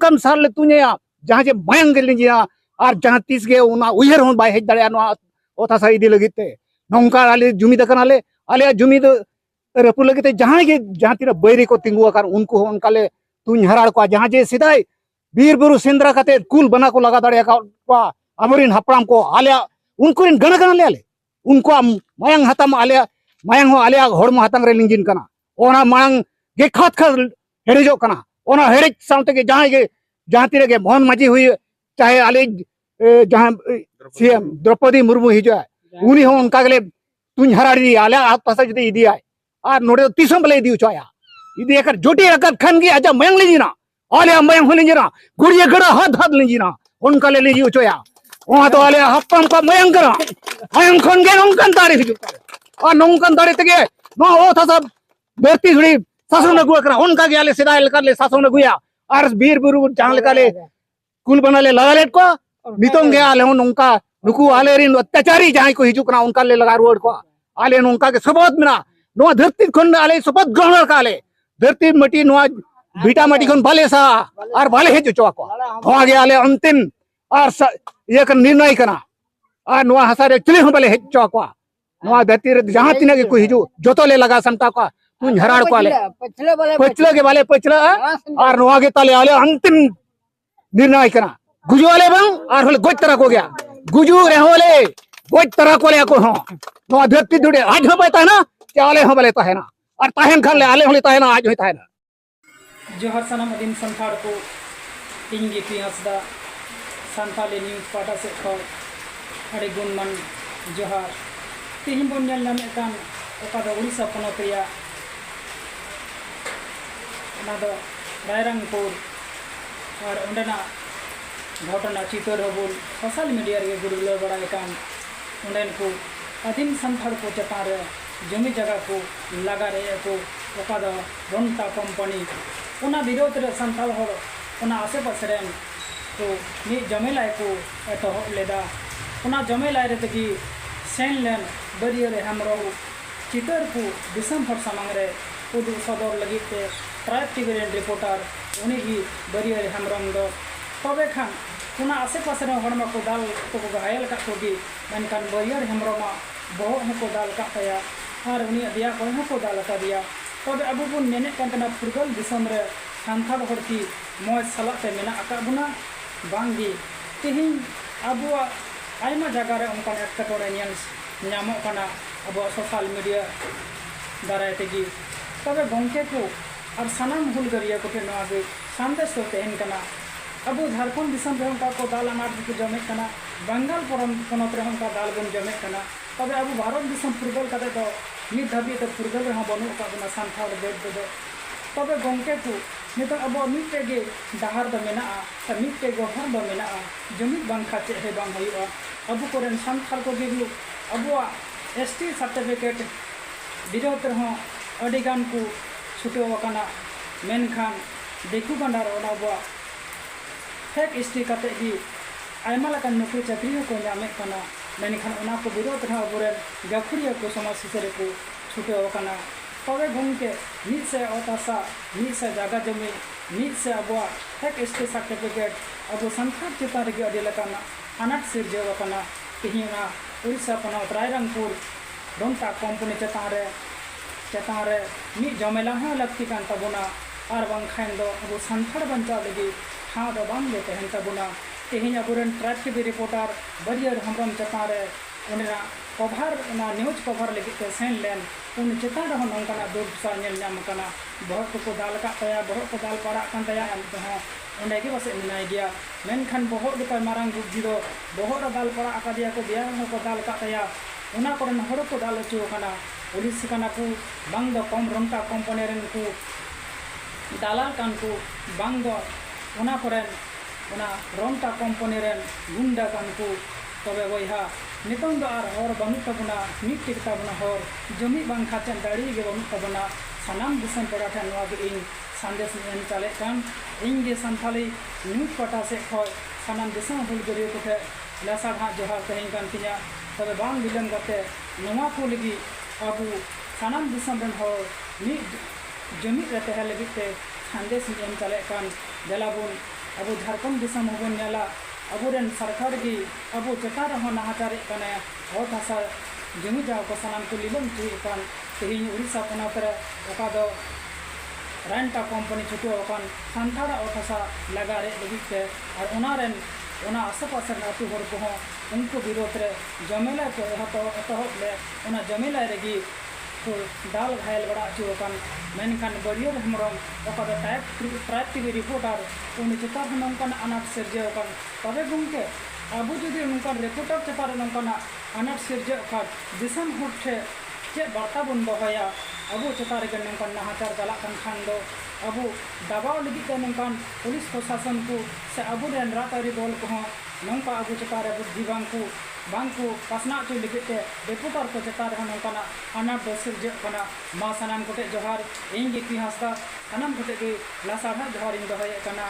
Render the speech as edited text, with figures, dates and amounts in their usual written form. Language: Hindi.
नौकन साल ले तुनिया जहाँ जे मायंग लिंजिया और जहाँ तीस गे उना उयर हों बाय हेज दड़े नो ओथा सा इदी लगिते नौका आले जुमी दकन आले जुमी द रपु लगिते जहाँ गे जहाँ तीरा बैरी को तिंगु आकार उनको उनका ले तुन हराड़ को जहाँ जे सिदाई बीर बुरु सेंद्रा कते कुल बना को लगा दड़े का अमरिन हपराम को आले उनको इन गण गण ले आले उनको मायंग हतम आले मायंग हो आले हड़म हतंग रे लिंजिन कना ओना मायंग गे खात खात हेड़ेजो कना ओना हेड़ेज साउते के जहाँ तीरे के मोहन माजी हुई चाहे आले जहाँ सीएम द्रौपदी मुर्मू हिजा उनी हो उनका गले तुन हराड़ी आले आप पासा जदे इदी आय आ नोडे तीसों बले इदी उचाया इदी एकर जोटी अगर खन की आजा मयंग लिजिना आले मयंग हो लिजिना गुड़िया गड़ा हाथ लिजिना उनका ले लिजी उचाया वहां तो आले हप्पम का मयंग करा मयंग खन के नौकन तारे हिजु आ नौकन तारे तगे नो ओ था सब बेरती हुड़ी सासों ने गुआ करा उनका के आले सिदा लेकर ले सासों ने गुया और बीर बुरु जहां लेकर ले कुल बना ले लगा लेट को नितों के आले उनका नुकु आले रिन अत्याचारी जहां को हिजु कना उनका ले लगा रोड को आले उनका के सबोत मिना नो धरती खन आले सबोत ग्रहण का आले धरती मटी नो बीटा मटी खन बाले सा और बाले हेजु चवा को हो गया आले अंतिम और ये कर निर्णय कना और नो हसारे चले हो बाले हेजु चवा को नो धरती जहां तिना के को हिजु जोतो ले लगा समता को तुन हराड़ को आले पछले के बाले पछला और नो आगे ताले आले अंतिम निर्णय कना गुजु वाले बंग और होले गोज तरह को गया गुजु रे होले गोज तरह को ले को हो नो धरती दुडे आज हो बैठा है ना चाले हो बले है ना और ताहन खान ले आले होले है ना आज होता है ना जोहर सनम दिन संथाड़ को इंगी पियासदा संथाली न्यूज़ पाटा से खो अड़े गुणमन जोहर तिहिं बन नेल नाम एकान ओका दो उड़ीसा पनत रिया ना दो रायरंगपुर और उंडना घटना चितर होबुल सोशल मीडिया रे गुडुलो बड़ा एकान उंडन को आदिम संथाड़ को चतान रे जमी जगह को लगा रहे को ओका दो रोंटा कंपनी उना विरोध रे संथाल हर उना आसे पासे रेन तो मी जमेला को एतो लेदा उना जमेला रे तगी सेन लेन बरियो रे हमरो चितर को दिसम हर सामंग रे उदु सदर लगी ते ट्राइब टीवी रे रिपोर्टर उनी ही बरियो रे हमरंग दो तबे खान उना आसे पासे रे हड़मा को दाल तो को घायल का कोगी मनकान बरियो रे हमरमा बहुत है को दाल का तया और उनी दिया को दाल का दिया तबे अबु बुन नेने कांतना फुरगल दिसम रे सानथाड़ हरकी मौज सलाते मेना आका बुना बांगी तिहिं अबुआ आयमा जगह रे उनका एटकटोरे ᱧᱟᱢᱚᱜ ᱠᱟᱱᱟ ᱟᱵᱚ ᱥᱳᱥᱟᱞ मीडिया दाराय तेगी तबे गंके को और सानाम हुलगरिया को नवा गे संदेश तो तेहन कना अबो झारखंड दिसम रे उनका को दाल अनाज को जमे कना बंगाल पनत रे उनका दाल बन जमे कना तबे अबो भारत दिसम फुरगल कते तो नित धाबी तो फुरगल रे बनु का बना सानथाड़ बेद दे तबे गंके को नित अबो मिटे गे डहार द मेना आ मिटे गो हर द मेना जमी बांखा चे हे बांग हुआ अबो कोरेन सानथाड़ को गेलु अबो एसटी सर्टिफिकेट विरोध रहो अडिगान को छुटे वकाना मेनखान देखु बंडार ओनाबो फेक एसटी कते ही आयमा लकान नौकरी चाकरी को नामे कना मेनखान ओना को विरोध रहो बोरे गाखुरिया को समाज सिसरे को छुटे वकाना तबे गंके नीत से ओतासा नीत से जागा जमी नीत से अबो फेक एसटी सर्टिफिकेट अबो संथाड़ चितार गे अडी लकाना अनाट सिरजे वकाना तिहिना उड़ीसा पनत रायरंगपुर रोंटा कंपनी चेतान रे मी जमेला हाँ लगती कान तबुना और बांखान दो अबो सानथाड़ बंचा लगी हाँ दो बांग ले तहन तबुना तेहिं अबुरन ट्राइब टीवी रिपोर्टर बरियर हमरम चेतान रे उनरा कवर ना न्यूज कवर लगी ते सेन लेन उन चेतान रे नंकाना दुर्दशा नेल नाम कना बहुत को दाल का तया बहुत को दाल पड़ा कान तया अंत हो उन्हें के बस मिनाई गया मेनखान बहुत के मारंग बुद्धि दो बहुत दाल पड़ा आकादिया को दिया को दाल का तया उना कोरन हर को दाल चो कना उड़ीसा कना को बांग दो कम रोंटा कंपनी रेन को दालाल कान को बांग दो उना कोरन उना रोंटा कंपनी रेन गुंडा कान को तबे वहा नितंग दो आर हर बनु तबना मिट टिकता बना हर जमी बांग खाचन दाड़ी गे बनु तबना सानाम दिसन पड़ा ठन नवा गे इन संदेश एन चले कान इंगे संथाली न्यूज पटा से खय सानाम दिसन हुलगरियो को लासा हा जोहार तहें कान तिया तबे बांग बिलम गते नवा को लगी अबू सानाम दिसम रन हो मी जमी रहते हैं लगी ते संदेश एम चले कान देलाबुन अब झारखंड दिसम होबन नेला अबुरेन सरकार की अब चेतार रहो नाहाचारे कने और भाषा जमी जाओ को सनाम को लिलम चुकान तेहिं उड़ीसा पोनोत रे ओका दो रेंटा कंपनी छुटो ओकान सांताड़ा और भाषा लगा रे लगित ते और ओनारेन ओना आसपास अतु हर को उनको विरोध रे जमेला को एतहब ले ओना जमेला रेगी तो दाल घायल बड़ा चुकान मेनखान बरियर हेमरम ओका दो ट्राइब टीवी रिपोर्टर उन चेतार नंकान अनाट सिरजे ओकान तबे गुंके अबु जुदी नंकान रिपोर्टर चेतार नंकान अनाट सिरजे ओकान दिसम होठे चे बार्ता बन दोहया अबु चेतार के नंकान नाहाचार चला खान दो अबु दबाव लगी ते नंकान पुलिस प्रशासन को से अबु रेन रातारी दल को नंका अबु चेतार बुद्धि बांको पासना चो लगी ते रिपोर्टर को चेतार नंकान अनाट सिरजे कना मा सनाम कोटे जोहार इंग इतिहास का सनाम कोटे के लासाढ़ा जोहार इन दोहया कना।